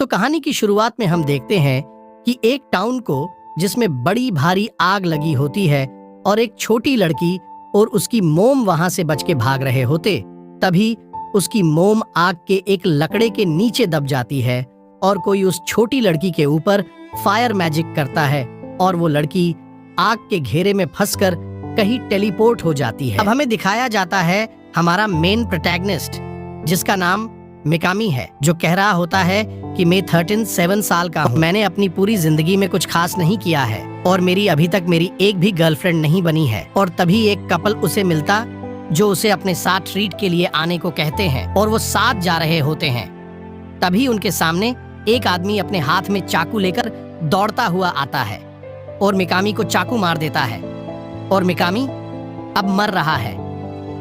तो कहानी की शुरुआत में हम देखते हैं कि एक टाउन को जिसमें बड़ी भारी आग लगी होती है और एक छोटी लड़की और उसकी मोम वहां से बच के भाग रहे होते। तभी उसकी मोम आग के एक लकड़े के नीचे दब जाती है और कोई उस छोटी लड़की के ऊपर फायर मैजिक करता है और वो लड़की आग के घेरे में फंसकर कहीं टेलीपोर्ट हो जाती है। अब हमें दिखाया जाता है हमारा मेन प्रोटैगनिस्ट, जिसका नाम मिकामी है, जो कह रहा होता है कि मैं 7 साल का हूँ। मैंने अपनी पूरी जिंदगी में कुछ खास नहीं किया है और मेरी अभी तक मेरी एक भी गर्लफ्रेंड नहीं बनी है। और तभी एक कपल उसे मिलता जो उसे अपने साथ ट्रीट के लिए आने को कहते हैं और वो साथ जा रहे होते हैं। तभी उनके सामने एक आदमी अपने हाथ में चाकू लेकर दौड़ता हुआ आता है और मिकामी को चाकू मार देता है और मिकामी अब मर रहा है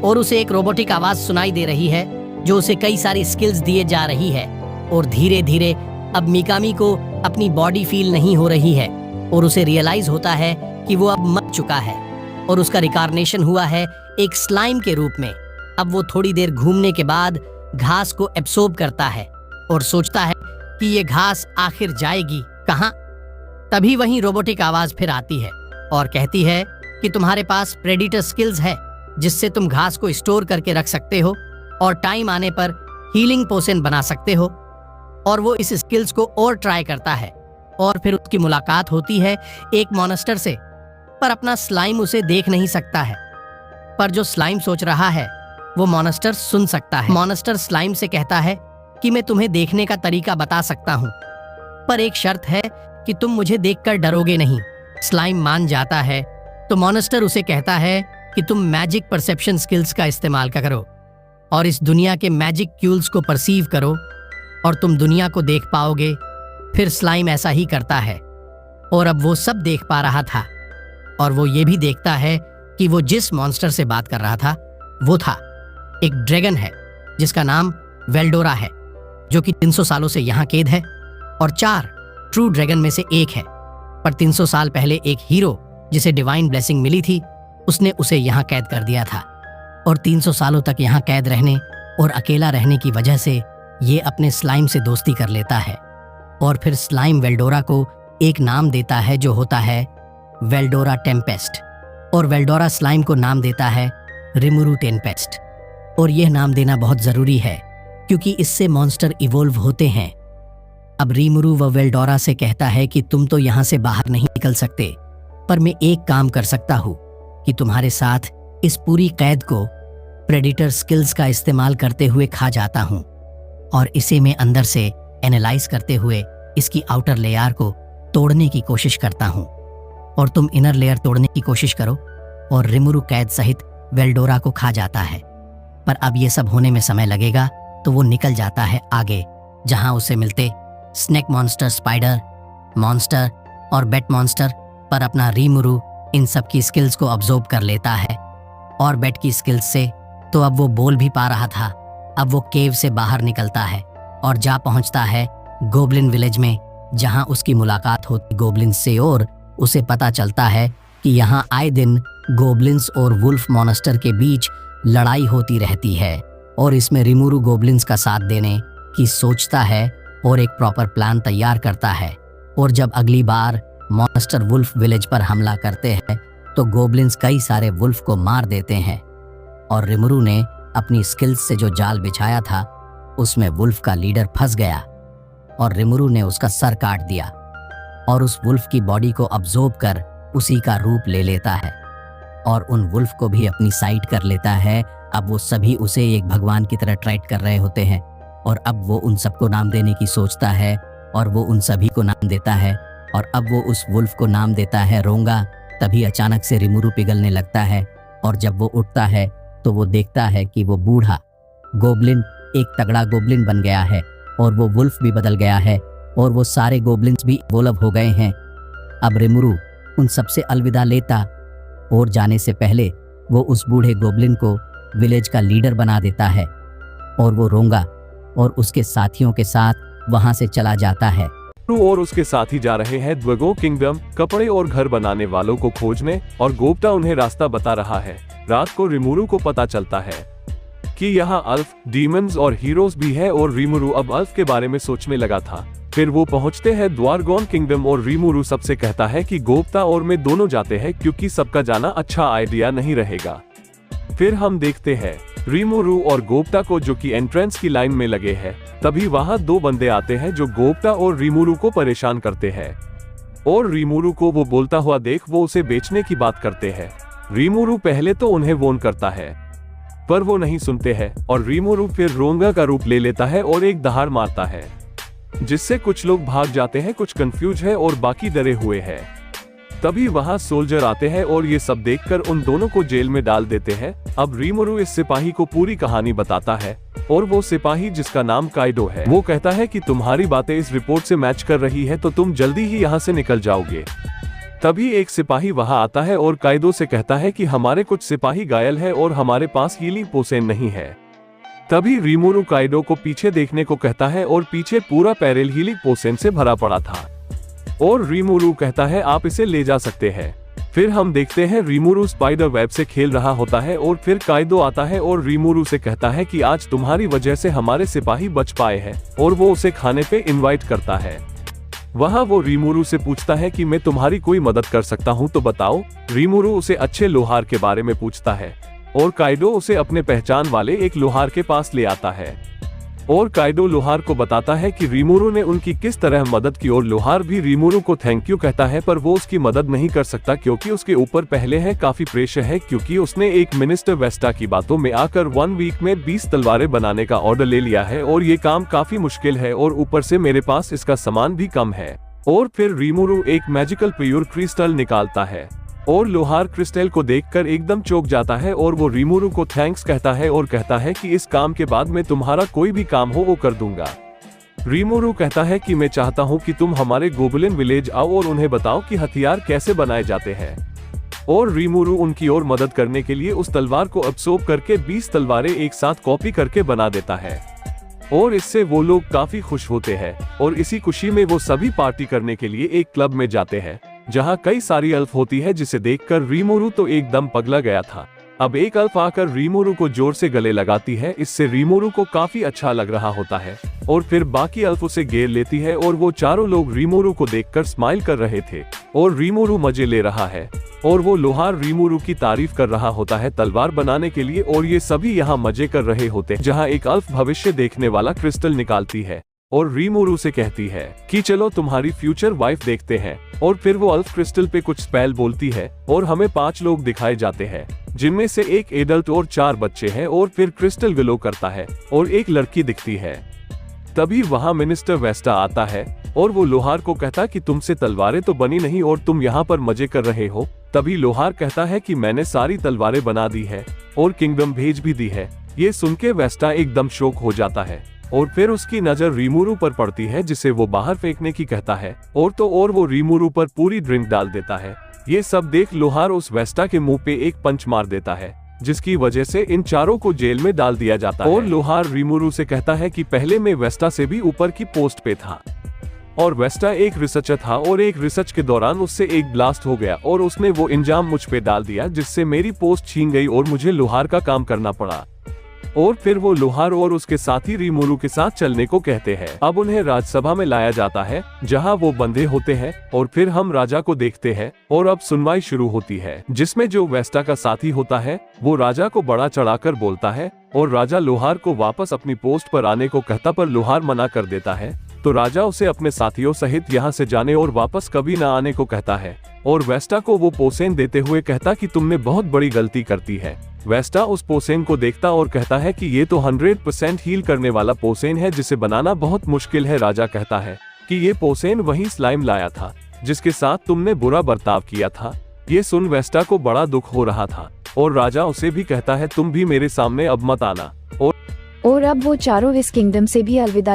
और उसे एक रोबोटिक आवाज सुनाई दे रही है जो उसे कई सारी स्किल्स दिए जा रही है। और धीरे धीरे अब मिकामी को अपनी बॉडी फील नहीं हो रही है और उसे रियलाइज होता है कि वो अब मर चुका है और उसका रिकारनेशन हुआ है एक स्लाइम के रूप में। अब वो थोड़ी देर घूमने के बाद घास को एब्सॉर्ब करता है और सोचता है कि ये घास आखिर जाएगी कहाँ। तभी वहीं रोबोटिक आवाज फिर आती है और कहती है कि तुम्हारे पास प्रेडिटर स्किल्स है जिससे तुम घास को स्टोर करके रख सकते हो और टाइम आने पर हीलिंग पोशन बना सकते हो। और वो इस स्किल्स को और ट्राई करता है और फिर उसकी मुलाकात होती है एक मॉन्स्टर से, पर अपना स्लाइम उसे देख नहीं सकता है। पर जो स्लाइम सोच रहा है वो मॉन्स्टर सुन सकता है। मॉन्स्टर स्लाइम से कहता है कि मैं तुम्हें देखने का तरीका बता सकता हूँ, पर एक शर्त है कि तुम मुझे देखकर डरोगे नहीं। स्लाइम मान जाता है तो मॉन्स्टर उसे कहता है कि तुम मैजिक परसेप्शन स्किल्स का इस्तेमाल करो और इस दुनिया के मैजिक क्यूल्स को परसीव करो और तुम दुनिया को देख पाओगे। फिर स्लाइम ऐसा ही करता है और अब वो सब देख पा रहा था और वो ये भी देखता है कि वो जिस मॉन्स्टर से बात कर रहा था वो था एक ड्रैगन है जिसका नाम वेल्डोरा है, जो कि 300 सालों से यहाँ कैद है और 4 ट्रू ड्रैगन में से एक है। पर 300 साल पहले एक हीरो जिसे डिवाइन ब्लेसिंग मिली थी उसने उसे यहाँ कैद कर दिया था और 300 सालों तक यहाँ कैद रहने और अकेला रहने की वजह से ये अपने स्लाइम से दोस्ती कर लेता है। और फिर स्लाइम वेल्डोरा को एक नाम देता है जो होता है वेल्डोरा टेम्पेस्ट, और वेल्डोरा स्लाइम को नाम देता है रिमुरू टेम्पेस्ट। और यह नाम देना बहुत ज़रूरी है क्योंकि इससे मॉन्स्टर इवोल्व होते हैं। अब रिमुरू व वेल्डोरा से कहता है कि तुम तो यहाँ से बाहर नहीं निकल सकते, पर मैं एक काम कर सकता हूँ कि तुम्हारे साथ इस पूरी कैद को प्रेडिटर स्किल्स का इस्तेमाल करते हुए खा जाता हूँ और इसे मैं अंदर से एनालाइज करते हुए इसकी आउटर लेयर को तोड़ने की कोशिश करता हूँ और तुम इनर लेयर तोड़ने की कोशिश करो। और रिमुरू कैद सहित वेल्डोरा को खा जाता है। पर अब ये सब होने में समय लगेगा तो वो निकल जाता है आगे, जहाँ उसे मिलते स्नेक मॉन्स्टर, स्पाइडर मॉन्स्टर और बैट मॉन्स्टर। पर अपना रिमुरू इन सब की स्किल्स को अब्जॉर्ब कर लेता है और बैट की स्किल्स से तो अब वो बोल भी पा रहा था। अब वो केव से बाहर निकलता है और जा पहुंचता है गोब्लिन विलेज में, जहां उसकी मुलाकात होती गोब्लिन्स से और उसे पता चलता है कि यहां आए दिन गोब्लिन्स और वुल्फ मॉन्स्टर के बीच लड़ाई होती रहती है। और इसमें रिमुरू गोब्लिन्स का साथ देने की सोचता है और एक प्रॉपर प्लान तैयार करता है। और जब अगली बार मॉन्स्टर वुल्फ विलेज पर हमला करते हैं तो गोब्लिन्स कई सारे वुल्फ को मार देते हैं और रिमुरू ने अपनी स्किल्स से जो जाल बिछाया था उसमें वुल्फ का लीडर फंस गया और रिमुरू ने उसका सर काट दिया और उस वुल्फ की बॉडी को अब्जॉर्ब कर उसी का रूप ले लेता है और उन वुल्फ को भी अपनी साइड कर लेता है। अब वो सभी उसे एक भगवान की तरह ट्रीट कर रहे होते हैं और अब वो उन सबको नाम देने की सोचता है और वो उन सभी को नाम देता है और अब वो उस वुल्फ को नाम देता है रोंगा। तभी अचानक से रिमुरू पिघलने लगता है और जब वो उठता है तो वो देखता है कि वो बूढ़ा गोब्लिन एक तगड़ा गोब्लिन बन गया है और वो वुल्फ भी बदल गया है और वो सारे गोब्लिन्स भी इवोल्व हो गए हैं। अब रिमुरू उन सबसे अलविदा लेता और जाने से पहले वो उस बूढ़े गोब्लिन को विलेज का लीडर बना देता है और वो रोंगा और उसके साथियों के साथ वहां से चला जाता है। और उसके साथी जा रहे हैं द्वेगो किंगडम कपड़े और घर बनाने वालों को खोजने और गोप्ता उन्हें रास्ता बता रहा है। रात को रिमुरू को पता चलता है कि यहाँ अल्फ, डीमंस और हीरोज भी है और रिमुरू अब अल्फ के बारे में सोचने लगा था। फिर वो पहुंचते हैं द्वारगोन किंगडम और रीमुरु सबसे कहता है कि गोप्ता और मैं दोनों जाते हैं क्योंकि सबका जाना अच्छा आइडिया नहीं रहेगा। फिर हम देखते हैं रीमुरु और गोप्ता को जो कि एंट्रेंस की लाइन में लगे हैं। तभी वहां दो बंदे आते हैं जो गोप्ता और रीमुरु को परेशान करते हैं और रीमुरु को वो बोलता हुआ देख वो उसे बेचने की बात करते हैं। रीमुरु पहले तो उन्हें वॉर्न करता है पर वो नहीं सुनते हैं और रीमुरु फिर रोंगा का रूप ले लेता है और एक दहाड़ मारता है जिससे कुछ लोग भाग जाते हैं, कुछ कंफ्यूज है और बाकी डरे हुए हैं। तभी वहां सोल्जर आते हैं और ये सब देखकर उन दोनों को जेल में डाल देते हैं। अब रीमुरु इस सिपाही को पूरी कहानी बताता है और वो सिपाही जिसका नाम काइडो है वो कहता है कि तुम्हारी बातें इस रिपोर्ट से मैच कर रही है तो तुम जल्दी ही यहाँ से निकल जाओगे। तभी एक सिपाही वहां आता है और काइडो से कहता है कि हमारे कुछ सिपाही घायल है और हमारे पास हीलिंग पोशन नहीं है। तभी रीमुरु काइडो को पीछे देखने को कहता है और पीछे पूरा पैरेल हीलिंग पोशन से भरा पड़ा था और रीमुरु कहता है आप इसे ले जा सकते हैं। फिर हम देखते हैं रीमुरु स्पाइडर वेब से खेल रहा होता है और फिर काइडो आता है और रीमुरु से कहता है कि आज तुम्हारी वजह से हमारे सिपाही बच पाए हैं और वो उसे खाने पे इनवाइट करता है। वहां वो रीमुरु से पूछता है कि मैं तुम्हारी कोई मदद कर सकता हूं तो बताओ। रीमुरु उसे अच्छे लोहार के बारे में पूछता है और काइडो उसे अपने पहचान वाले एक लोहार के पास ले आता है और काइडो लोहार को बताता है कि रीमुरु ने उनकी किस तरह मदद की और लोहार भी रीमुरु को थैंक यू कहता है पर वो उसकी मदद नहीं कर सकता क्योंकि उसके ऊपर पहले है काफी प्रेशर है क्योंकि उसने एक मिनिस्टर वेस्टा की बातों में आकर 1 वीक में 20 तलवारें बनाने का ऑर्डर ले लिया है और ये काम काफी मुश्किल है और ऊपर से मेरे पास इसका सामान भी कम है। और फिर रीमुरु एक मैजिकल प्योर क्रिस्टल निकालता है और लोहार क्रिस्टल को देखकर एकदम चौंक जाता है और वो रीमुरु को थैंक्स कहता है और कहता है कि इस काम के बाद मैं तुम्हारा कोई भी काम हो वो कर दूंगा। रीमुरु कहता है कि मैं चाहता हूं कि तुम हमारे गोबलिन विलेज आओ और उन्हें बताओ कि हथियार कैसे बनाए जाते हैं और रीमुरु उनकी ओर मदद करने के लिए उस तलवार को अब्सॉर्ब करके 20 तलवारें एक साथ कॉपी करके बना देता है और इससे वो लोग काफी खुश होते हैं और इसी खुशी में वो सभी पार्टी करने के लिए एक क्लब में जाते हैं जहां कई सारी अल्फ होती है जिसे देखकर रीमुरु तो एकदम पगला गया था। अब एक अल्फ आकर रीमुरु को जोर से गले लगाती है, इससे रीमुरु को काफी अच्छा लग रहा होता है और फिर बाकी अल्फ उसे घेर लेती है और वो चारों लोग रीमुरु को देखकर स्माइल कर रहे थे और रीमुरु मजे ले रहा है और वो लोहार रीमुरु की तारीफ कर रहा होता है तलवार बनाने के लिए और ये सभी यहाँ मजे कर रहे होते हैं जहाँ एक अल्फ भविष्य देखने वाला क्रिस्टल निकालती है और रीमुरु से कहती है कि चलो तुम्हारी फ्यूचर वाइफ देखते हैं और फिर वो अल्फ क्रिस्टल पे कुछ स्पेल बोलती है और हमें 5 लोग दिखाए जाते हैं जिनमें से एक एडल्ट और 4 बच्चे हैं और फिर क्रिस्टल ग्लो करता है और एक लड़की दिखती है। तभी वहां मिनिस्टर वेस्टा आता है और वो लोहार को कहता कि तुमसे तलवारें तो बनी नहीं और तुम यहाँ पर मजे कर रहे हो। तभी लोहार कहता है कि मैंने सारी तलवारें बना दी है और किंगडम भेज भी दी है। ये सुन के वेस्टा एकदम शॉक हो जाता है और फिर उसकी नजर रीमुरु पर पड़ती है जिसे वो बाहर फेंकने की कहता है और वो रीमुरु पर पूरी ड्रिंक डाल देता है। ये सब देख लोहार उस वेस्टा के मुंह पे एक पंच मार देता है जिसकी वजह से इन चारों को जेल में डाल दिया जाता है और लोहार रीमुरु से कहता है कि पहले मैं वेस्टा से भी ऊपर की पोस्ट पे था और वेस्टा एक रिसर्चर था और एक रिसर्च के दौरान उससे एक ब्लास्ट हो गया और उसने वो इंजाम मुझ पे डाल दिया जिससे मेरी पोस्ट छीन गई और मुझे लोहार का काम करना पड़ा। और फिर वो लोहार और उसके साथी रीमुरु के साथ चलने को कहते हैं। अब उन्हें राजसभा में लाया जाता है जहां वो बंधे होते हैं और फिर हम राजा को देखते हैं और अब सुनवाई शुरू होती है जिसमें जो वेस्टा का साथी होता है वो राजा को बड़ा चढ़ाकर बोलता है और राजा लोहार को वापस अपनी पोस्ट पर आने को कहता पर लोहार मना कर देता है तो राजा उसे अपने साथियों सहित यहाँ से जाने और वापस कभी न आने को कहता है और वेस्टा को वो पोसेन देते हुए कहता कि तुमने बहुत बड़ी गलती करती है। वेस्टा उस पोसेन को देखता और कहता है कि ये तो 100% हील करने वाला पोसेन है जिसे बनाना बहुत मुश्किल है। राजा कहता है कि ये पोसेन वही स्लाइम लाया था जिसके साथ तुमने बुरा बर्ताव किया था। ये सुन वेस्टा को बड़ा दुख हो रहा था और राजा उसे भी कहता है तुम भी मेरे सामने अब मत आना और अब वो चारों इस किंगडम से भी अलविदा